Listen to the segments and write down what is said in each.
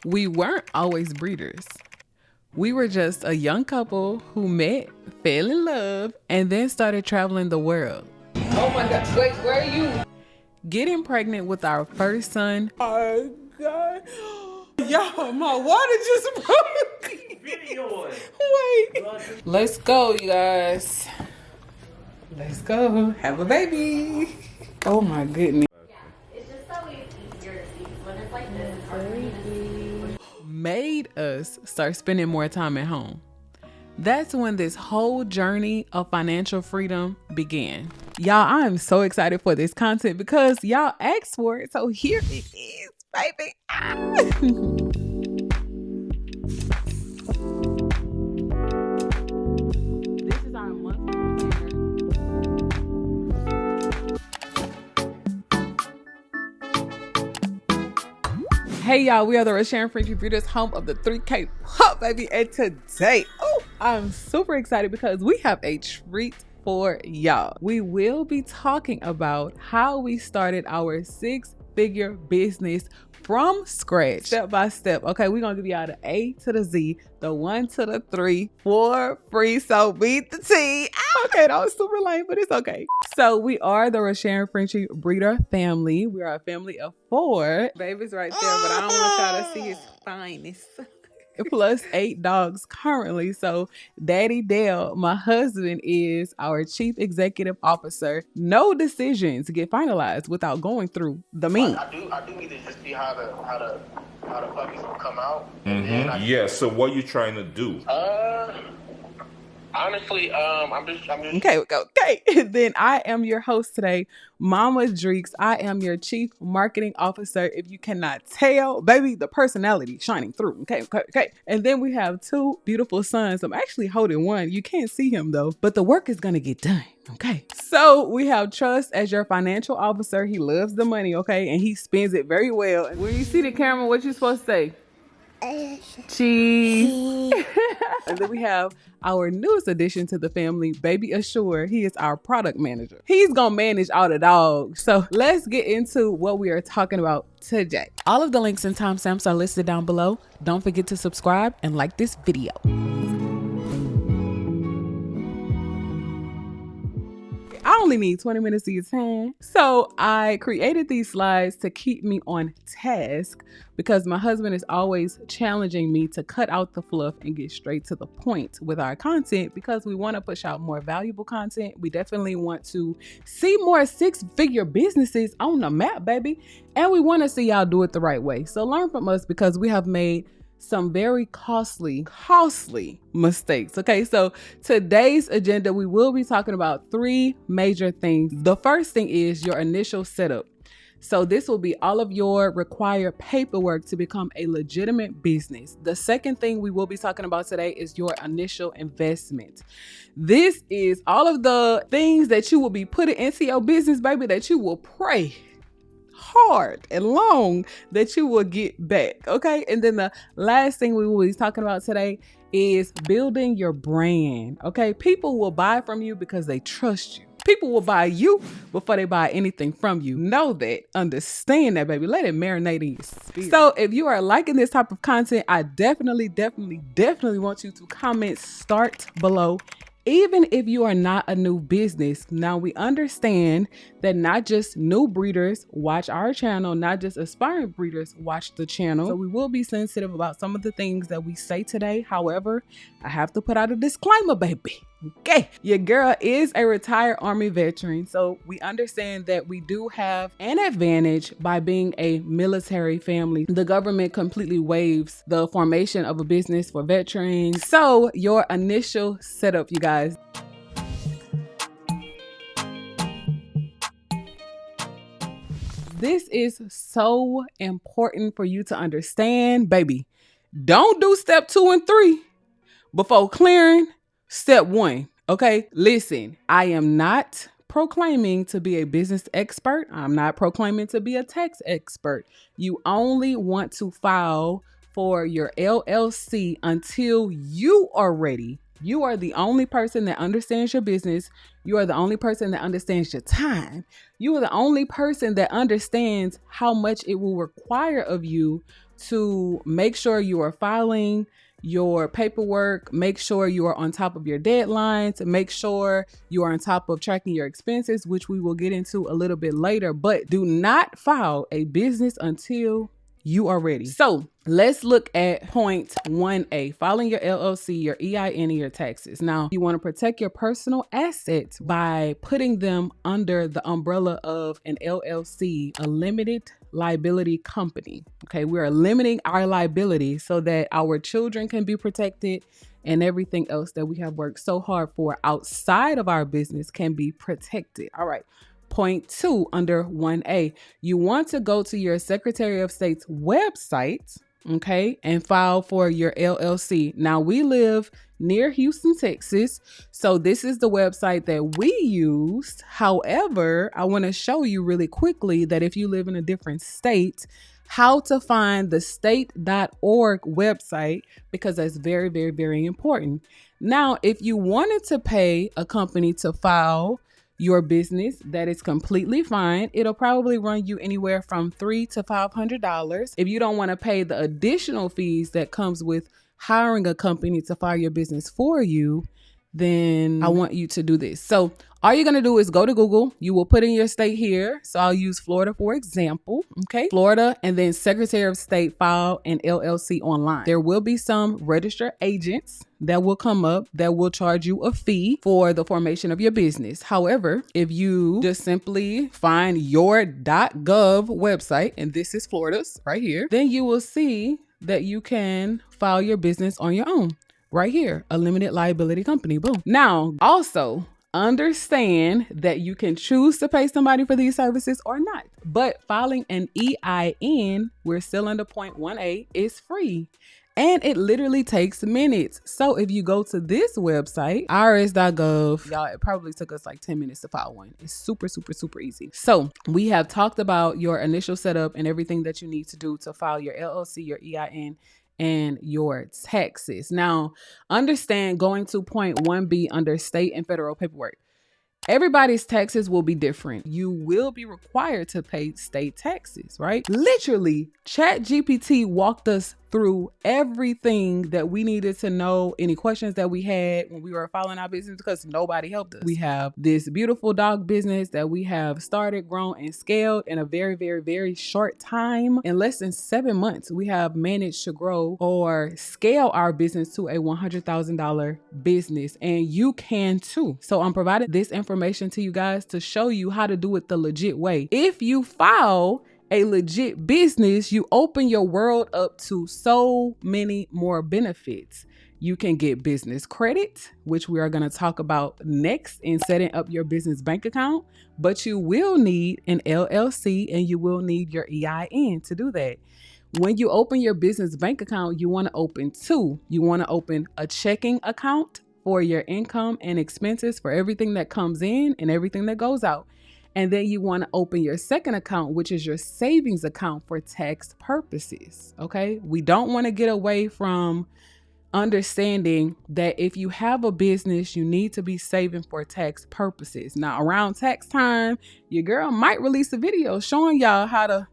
We weren't always breeders. We were just a young couple who met, fell in love, and then started traveling the world. Oh my God, wait, where are you? Getting pregnant with our first son. Oh God. Y'all, my water just broke. Wait. Let's go, you guys. Let's go. Have a baby. Oh my goodness. It's just always easier to see when it's like this. It's hard for me to see. Made us start spending more time at home. That's when this whole journey of financial freedom began. Y'all, I am so excited for this content because y'all asked for it. So here it is, baby. This is our monthly Hey y'all, we are the Rosharon Frenchie Breeders, home of the 3K Pop, baby. And today, I'm super excited because we have a treat for y'all. We will be talking about how we started our 6-figure business from scratch, step by step. Okay, we're gonna give y'all the A to the Z, the 1 to the 3 for free. So beat the T. Okay, that was super lame, but it's okay. So we are the Rosharon Frenchie Breeder family. We are a family of 4. Baby's right there, but I don't want y'all to see his finest. Plus 8 dogs currently. So Daddy Dale, my husband, is our chief executive officer. No decisions get finalized without going through the mean. I do need to just see how the puppies will come out. Yeah. So what are you trying to do? Honestly, I'm just. Okay. Then I am your host today, Mama Dreeks. I am your chief marketing officer. If you cannot tell, baby, the personality shining through. Okay. And then we have 2 beautiful sons. I'm actually holding one. You can't see him though, but the work is gonna get done. Okay. So we have Trust as your financial officer. He loves the money, okay, and he spends it very well. And when you see the camera, what you supposed to say? Cheese. And then we have our newest addition to the family, Baby Assure. He is our product manager. He's gonna manage all the dogs. So let's get into what we are talking about today. All of the links and timestamps are listed down below. Don't forget to subscribe and like this video. I only need 20 minutes of your time. So I created these slides to keep me on task because my husband is always challenging me to cut out the fluff and get straight to the point with our content because we want to push out more valuable content. We definitely want to see more 6-figure businesses on the map, baby. And we want to see y'all do it the right way. So learn from us because we have made some very costly mistakes. Okay, so today's agenda, we will be talking about 3 major things. The first thing is your initial setup. So this will be all of your required paperwork to become a legitimate business. The second thing we will be talking about today is your initial investment. This is all of the things that you will be putting into your business, baby, that you will pray hard and long that you will get back. Okay. And then the last thing we will be talking about today is building your brand. Okay. People will buy from you because they trust you. People will buy you before they buy anything from you. Know that. Understand that, baby. Let it marinate in your spirit. So if you are liking this type of content, I definitely want you to comment start below. Even if you are not a new business, now we understand that not just new breeders watch our channel, not just aspiring breeders watch the channel. So we will be sensitive about some of the things that we say today. However, I have to put out a disclaimer, baby. Okay, your girl is a retired Army veteran, so we understand that we do have an advantage by being a military family. The government completely waives the formation of a business for veterans. So your initial setup, you guys. This is so important for you to understand, baby. Don't do step 2 and 3 before clearing step 1. Okay, listen, I am not proclaiming to be a business expert. I'm not proclaiming to be a tax expert. You only want to file for your LLC until you are ready. You are the only person that understands your business. You are the only person that understands your time. You are the only person that understands how much it will require of you to make sure you are filing your paperwork, make sure you are on top of your deadlines, make sure you are on top of tracking your expenses, which we will get into a little bit later, but do not file a business until you are ready. So let's look at point 1A, filing your LLC, your EIN, and your taxes. Now, you want to protect your personal assets by putting them under the umbrella of an LLC, a limited liability company. Okay, we are limiting our liability so that our children can be protected and everything else that we have worked so hard for outside of our business can be protected. All right. Point 2 under 1A, you want to go to your Secretary of State's website, okay, and file for your LLC. Now, we live near Houston, Texas, so this is the website that we used. However, I want to show you really quickly that if you live in a different state, how to find the state.org website, because that's very, very, very important. Now, if you wanted to pay a company to file your business, that is completely fine. It'll probably run you anywhere from $300 to $500. If you don't want to pay the additional fees that comes with hiring a company to file your business for you, then I want you to do this. So all you're going to do is go to Google. You will put in your state here. So I'll use Florida for example. Okay. Florida, and then Secretary of State, file an LLC online. There will be some registered agents that will come up that will charge you a fee for the formation of your business. However, if you just simply find your .gov website, and this is Florida's right here, then you will see that you can file your business on your own. Right here, a limited liability company. Boom. Now, also understand that you can choose to pay somebody for these services or not. But filing an EIN, we're still under point 1A, is free. And it literally takes minutes. So if you go to this website, irs.gov, y'all, it probably took us like 10 minutes to file one. It's super, super, super easy. So we have talked about your initial setup and everything that you need to do to file your LLC, your EIN, and your taxes. Now, understand, going to point 1B under state and federal paperwork, everybody's taxes will be different. You will be required to pay state taxes, right? Literally, ChatGPT walked us through everything that we needed to know, any questions that we had when we were filing our business, because nobody helped us. We have this beautiful dog business that we have started, grown, and scaled in a very, very, very short time. In less than 7 months, we have managed to grow or scale our business to a $100,000 business, and you can too. So I'm providing this information to you guys to show you how to do it the legit way. If you file a legit business, you open your world up to so many more benefits. You can get business credit, which we are going to talk about next in setting up your business bank account, but you will need an LLC and you will need your EIN to do that. When you open your business bank account, you want to open two. You want to open a checking account for your income and expenses for everything that comes in and everything that goes out. And then you want to open your second account, which is your savings account for tax purposes. Okay. We don't want to get away from understanding that if you have a business, you need to be saving for tax purposes. Now, around tax time, your girl might release a video showing y'all how to,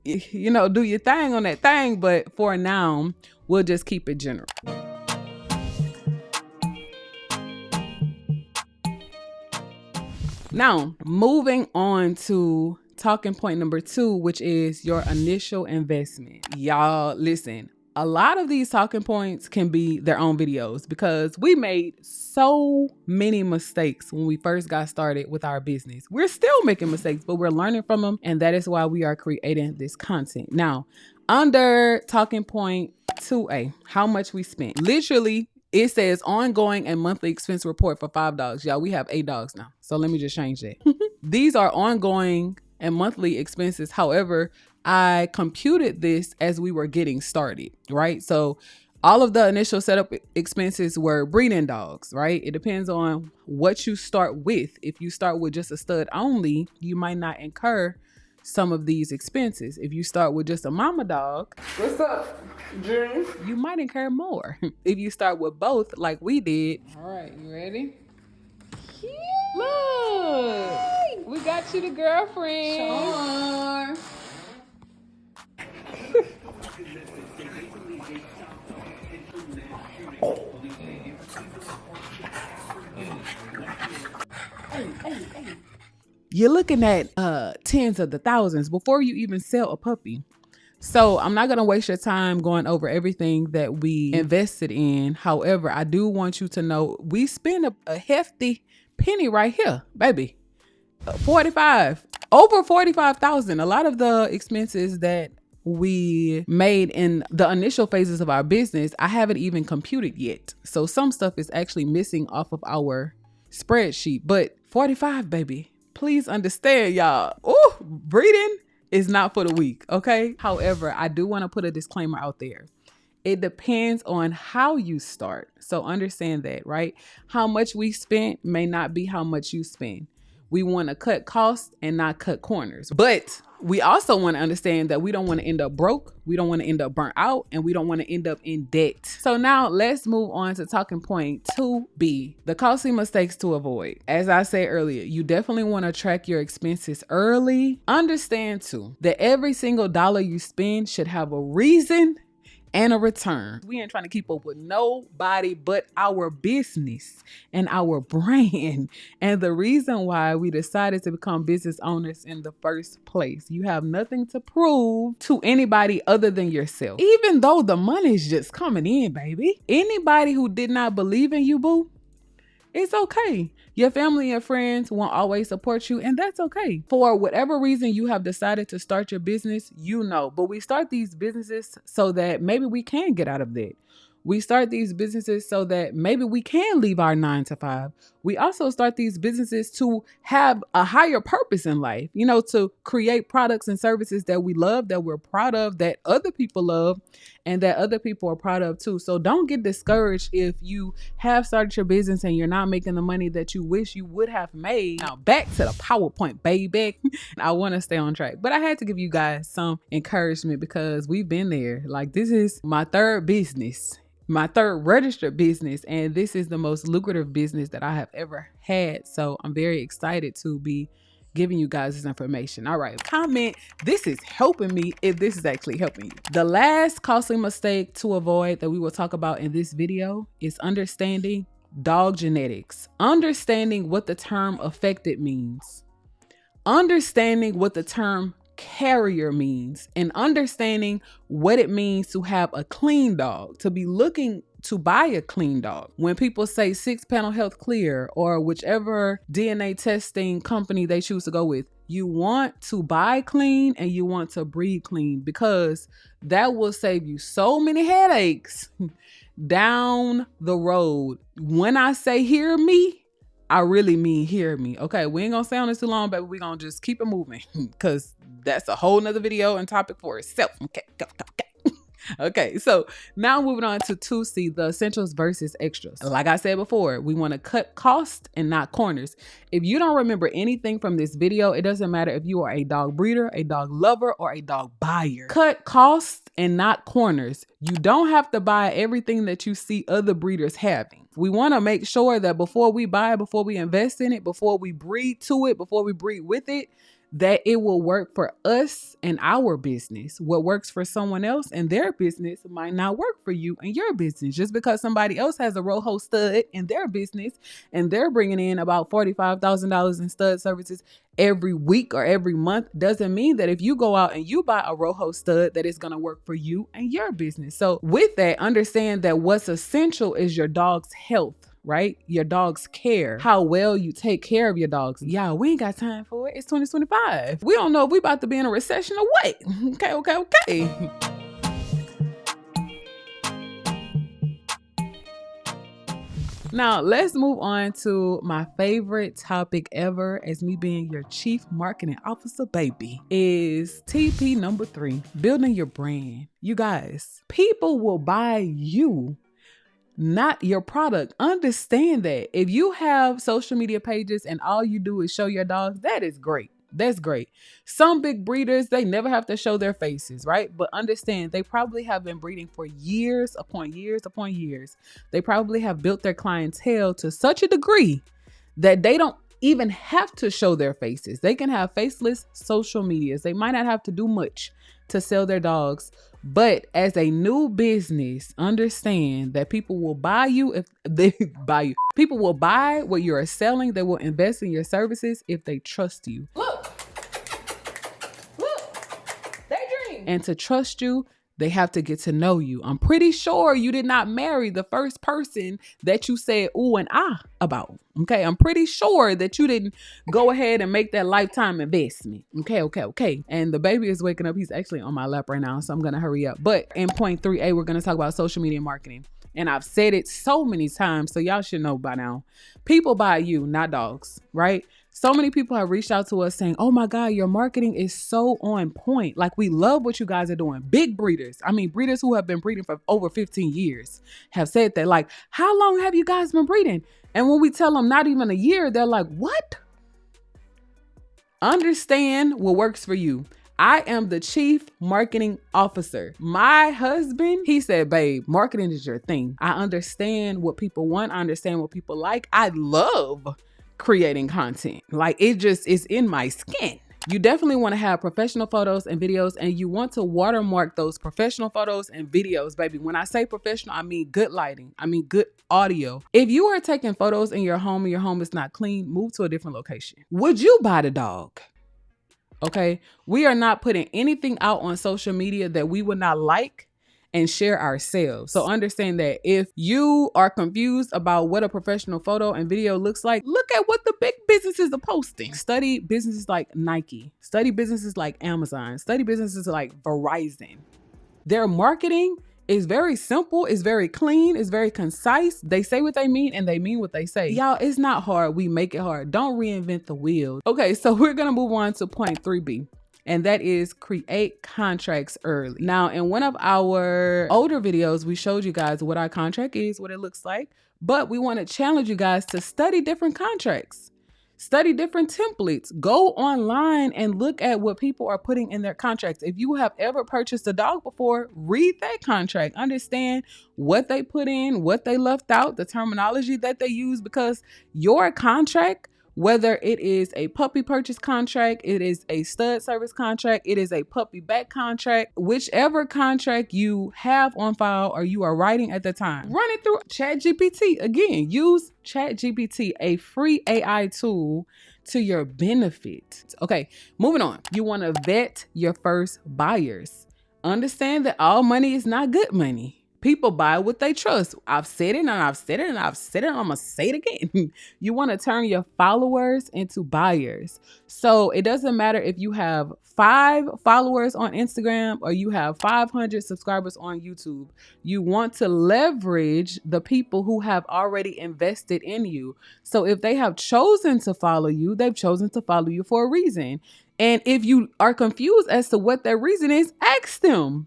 do your thing on that thing. But for now, we'll just keep it general. Now, moving on to talking point number 2, which is your initial investment. Y'all, listen, a lot of these talking points can be their own videos because we made so many mistakes when we first got started with our business. We're still making mistakes, but we're learning from them. And that is why we are creating this content. Now, under talking point 2A, how much we spent. Literally, it says ongoing and monthly expense report for 5 dogs. Y'all, we have 8 dogs now. So let me just change that. These are ongoing and monthly expenses. However, I computed this as we were getting started, right? So all of the initial setup expenses were breeding dogs, right? It depends on what you start with. If you start with just a stud only, you might not incur some of these expenses. If you start with just a mama dog, what's up, June? You might incur more. If you start with both, like we did. All right, you ready? Cute. Look, we got you the girlfriend. Sure. You're looking at tens of the thousands before you even sell a puppy. So I'm not going to waste your time going over everything that we invested in. However, I do want you to know we spend a hefty penny right here, baby. 45, over 45,000. A lot of the expenses that we made in the initial phases of our business, I haven't even computed yet. So some stuff is actually missing off of our spreadsheet, but 45, baby. Please understand, y'all. Oh, breeding is not for the weak, okay? However, I do want to put a disclaimer out there. It depends on how you start. So understand that, right? How much we spent may not be how much you spend. We want to cut costs and not cut corners. But we also want to understand that we don't want to end up broke. We don't want to end up burnt out, and we don't want to end up in debt. So now let's move on to talking point 2B, the costly mistakes to avoid. As I said earlier, you definitely want to track your expenses early. Understand too that every single dollar you spend should have a reason and a return. We ain't trying to keep up with nobody but our business and our brand. And the reason why we decided to become business owners in the first place. You have nothing to prove to anybody other than yourself. Even though the money's just coming in, baby. Anybody who did not believe in you, boo, it's okay. Your family and friends won't always support you, and that's okay. For whatever reason you have decided to start your business, you know. But we start these businesses so that maybe we can get out of debt. We start these businesses so that maybe we can leave our 9 to 5. We also start these businesses to have a higher purpose in life, you know, to create products and services that we love, that we're proud of, that other people love, and that other people are proud of too. So don't get discouraged if you have started your business and you're not making the money that you wish you would have made. Now back to the PowerPoint, baby. I want to stay on track, but I had to give you guys some encouragement because we've been there. Like, this is my third business, my third registered business, and this is the most lucrative business that I have ever had. So I'm very excited to be giving you guys this information. All right, comment, this is helping me if this is actually helping you. The last costly mistake to avoid that we will talk about in this video is understanding dog genetics, understanding what the term affected means, understanding what the term carrier means, and understanding what it means to have a clean dog, to be looking to buy a clean dog. When people say 6-panel health clear or whichever DNA testing company they choose to go with, you want to buy clean and you want to breed clean, because that will save you so many headaches down the road. When I say hear me, I really mean hear me. Okay, we ain't gonna stay on this too long, baby. We gonna just keep it moving because that's a whole nother video and topic for itself. Okay, go. Okay, so now moving on to 2C, the essentials versus extras. Like I said before, we want to cut costs and not corners. If you don't remember anything from this video, it doesn't matter if you are a dog breeder, a dog lover, or a dog buyer. Cut costs and not corners. You don't have to buy everything that you see other breeders having. We want to make sure that before we buy, before we invest in it, before we breed to it, before we breed with it, that it will work for us and our business. What works for someone else and their business might not work for you and your business. Just because somebody else has a Rojo stud in their business and they're bringing in about $45,000 in stud services every week or every month doesn't mean that if you go out and you buy a Rojo stud that it's going to work for you and your business. So with that, understand that what's essential is your dog's health, right? Your dog's care, how well you take care of your dogs. Y'all, we ain't got time for it. It's 2025. We don't know if we about to be in a recession or what. Okay. Now, let's move on to my favorite topic ever, as me being your chief marketing officer, baby, is TP number 3, building your brand. You guys, people will buy you, not your product. Understand that. If you have social media pages and all you do is show your dogs, that is great. That's great. Some big breeders, they never have to show their faces, right? But understand, they probably have been breeding for years upon years upon years. They probably have built their clientele to such a degree that they don't even have to show their faces. They can have faceless social medias. They might not have to do much to sell their dogs But as a new business, understand that people will buy you if they buy you. People will buy what you are selling. They will invest in your services if they trust you. Look, daydream. And to trust you, they have to get to know you. I'm pretty sure you did not marry the first person that you said ooh and ah about. Okay, I'm pretty sure that you didn't go ahead and make that lifetime investment. Okay. And the baby is waking up. He's actually on my lap right now, so I'm gonna hurry up. But in point 3A, we're gonna talk about social media marketing. And I've said it so many times, so y'all should know by now. People buy you, not dogs, right? So many people have reached out to us saying, oh my God, your marketing is so on point. Like, we love what you guys are doing. Big breeders. I mean, breeders who have been breeding for over 15 years have said that, like, how long have you guys been breeding? And when we tell them not even a year, they're like, what? Understand what works for you. I am the chief marketing officer. My husband, he said, babe, marketing is your thing. I understand what people want. I understand what people like. I love creating content. Like, it just is in my skin. You definitely want to have professional photos and videos, and you want to watermark those professional photos and videos, baby. When I say professional, I mean good lighting. I mean good audio. If you are taking photos in your home and your home is not clean, move to a different location. Would you buy the dog? Okay, we are not putting anything out on social media that we would not like and share ourselves. So understand that if you are confused about what a professional photo and video looks like, look at what the big businesses are posting. Study businesses like Nike, study businesses like Amazon, study businesses like Verizon. Their marketing is very simple, it's very clean, it's very concise. They say what they mean and they mean what they say. Y'all, it's not hard, we make it hard. Don't reinvent the wheel. Okay, so we're gonna move on to point 3B. And that is create contracts early. Now, in one of our older videos, we showed you guys what our contract is, what it looks like, but we want to challenge you guys to study different contracts, study different templates, go online and look at what people are putting in their contracts. If you have ever purchased a dog before, read that contract, understand what they put in, what they left out, the terminology that they use, because your contract, whether it is a puppy purchase contract, it is a stud service contract, it is a puppy back contract, whichever contract you have on file or you are writing at the time, run it through ChatGPT. Again, use ChatGPT, a free AI tool, to your benefit. Okay, moving on. You want to vet your first buyers. Understand that all money is not good money. People buy what they trust. I've said it and I've said it and I've said it and I'm going to say it again. You want to turn your followers into buyers. So it doesn't matter if you have 5 followers on Instagram or you have 500 subscribers on YouTube. You want to leverage the people who have already invested in you. So if they have chosen to follow you, they've chosen to follow you for a reason. And if you are confused as to what their reason is, ask them.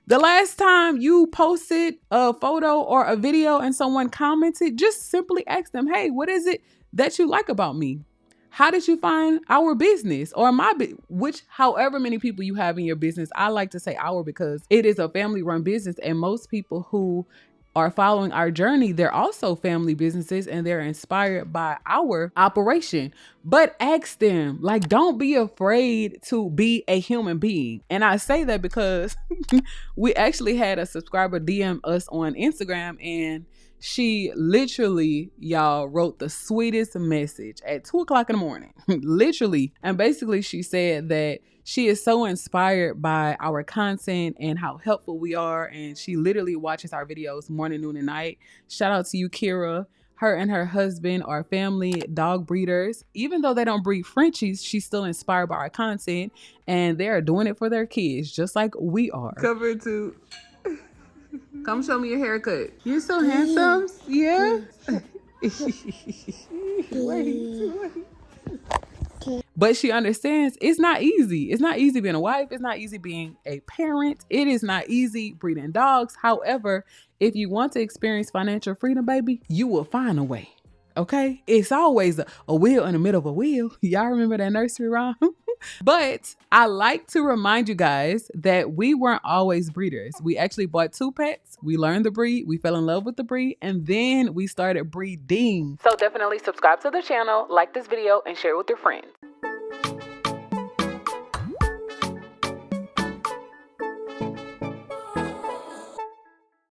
The last time you posted a photo or a video and someone commented, just simply ask them, hey, what is it that you like about me? How did you find our business or which however many people you have in your business? I like to say our because it is a family run business, and most people who are following our journey, they're also family businesses and they're inspired by our operation. But ask them, like, don't be afraid to be a human being. And I say that because we actually had a subscriber DM us on Instagram, and she literally, y'all, wrote the sweetest message at 2:00 in the morning, literally. And basically she said that she is so inspired by our content and how helpful we are. And she literally watches our videos morning, noon, and night. Shout out to you, Kira. Her and her husband are family dog breeders. Even though they don't breed Frenchies, she's still inspired by our content. And they are doing it for their kids, just like we are. Cover two. Come show me your haircut. You're so handsome. Yeah. Wait. But she understands it's not easy. It's not easy being a wife. It's not easy being a parent. It is not easy breeding dogs. However, if you want to experience financial freedom, baby, you will find a way. Okay? It's always a wheel in the middle of a wheel. Y'all remember that nursery rhyme? But I like to remind you guys that we weren't always breeders. We actually bought 2 pets. We learned the breed. We fell in love with the breed. And then we started breeding. So definitely subscribe to the channel, like this video, and share it with your friends.